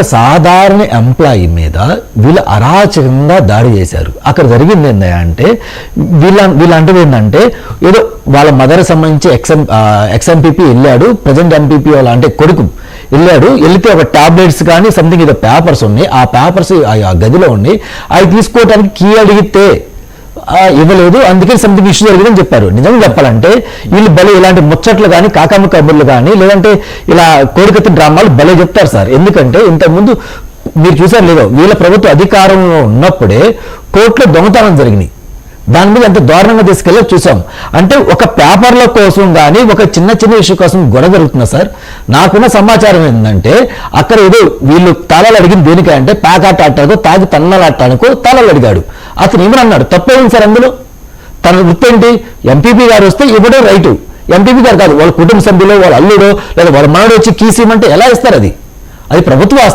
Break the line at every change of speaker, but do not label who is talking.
సాధారణ ఎంప్లాయీ మీద వీళ్ళు అరాచకంగా దాడి చేశారు. అక్కడ జరిగింది ఏంటంటే వీళ్ళంటే ఏంటంటే ఏదో వాళ్ళ మదర్ సంబంధించి ఎక్స్ఎంపీపీ వెళ్ళాడు, ప్రజెంట్ ఎంపీపీ వాళ్ళ అంటే కొడుకు వెళ్తే ఒక టాబ్లెట్స్ కానీ సంథింగ్ ఏదో పేపర్స్ ఉన్నాయి. ఆ పేపర్స్ ఆ గదిలో ఉండి అవి తీసుకోవడానికి కీ అడిగితే ఇవ్వలేదు, అందుకే సంథింగ్ ఇష్యూ జరిగిందని చెప్పారు. నిజంగా చెప్పాలంటే వీళ్ళు భలే ఇలాంటి ముచ్చట్లు కానీ కాకమ్మ కబుర్లు కానీ లేదంటే ఇలా కోడికత్తి డ్రామాలు భలే చెప్తారు సార్. ఎందుకంటే ఇంతకుముందు మీరు చూసారు లేదో వీళ్ళ ప్రభుత్వ అధికారంలో ఉన్నప్పుడే కోర్టులో దొంగతనం జరిగినాయి. దాని మీద ఎంత దారుణంగా తీసుకెళ్ళి చూసాం. అంటే ఒక పేపర్ల కోసం కానీ ఒక చిన్న ఇష్యూ కోసం గొడవ జరుగుతున్నా సార్. నాకున్న సమాచారం ఏంటంటే అక్కడ ఏదో వీళ్ళు తాళాలు అడిగింది దేనికంటే ప్యాకాట ఆటానికో తాగి తన్నలాటానికో తాళాలు అడిగాడు. అతను ఏమని అన్నాడు, తప్పేంది సార్ అందులో? తన వృత్తి ఏంటి? ఎంపీపీ గారు వస్తే ఇవ్వడం రైటు. ఎంపీపీ గారు కాదు, వాళ్ళ కుటుంబ సభ్యులు, వాళ్ళ అల్లుడో లేదా వాళ్ళ మనడు వచ్చి కీసీమంటే ఎలా ఇస్తారు? అది ప్రభుత్వ ఆస్తి.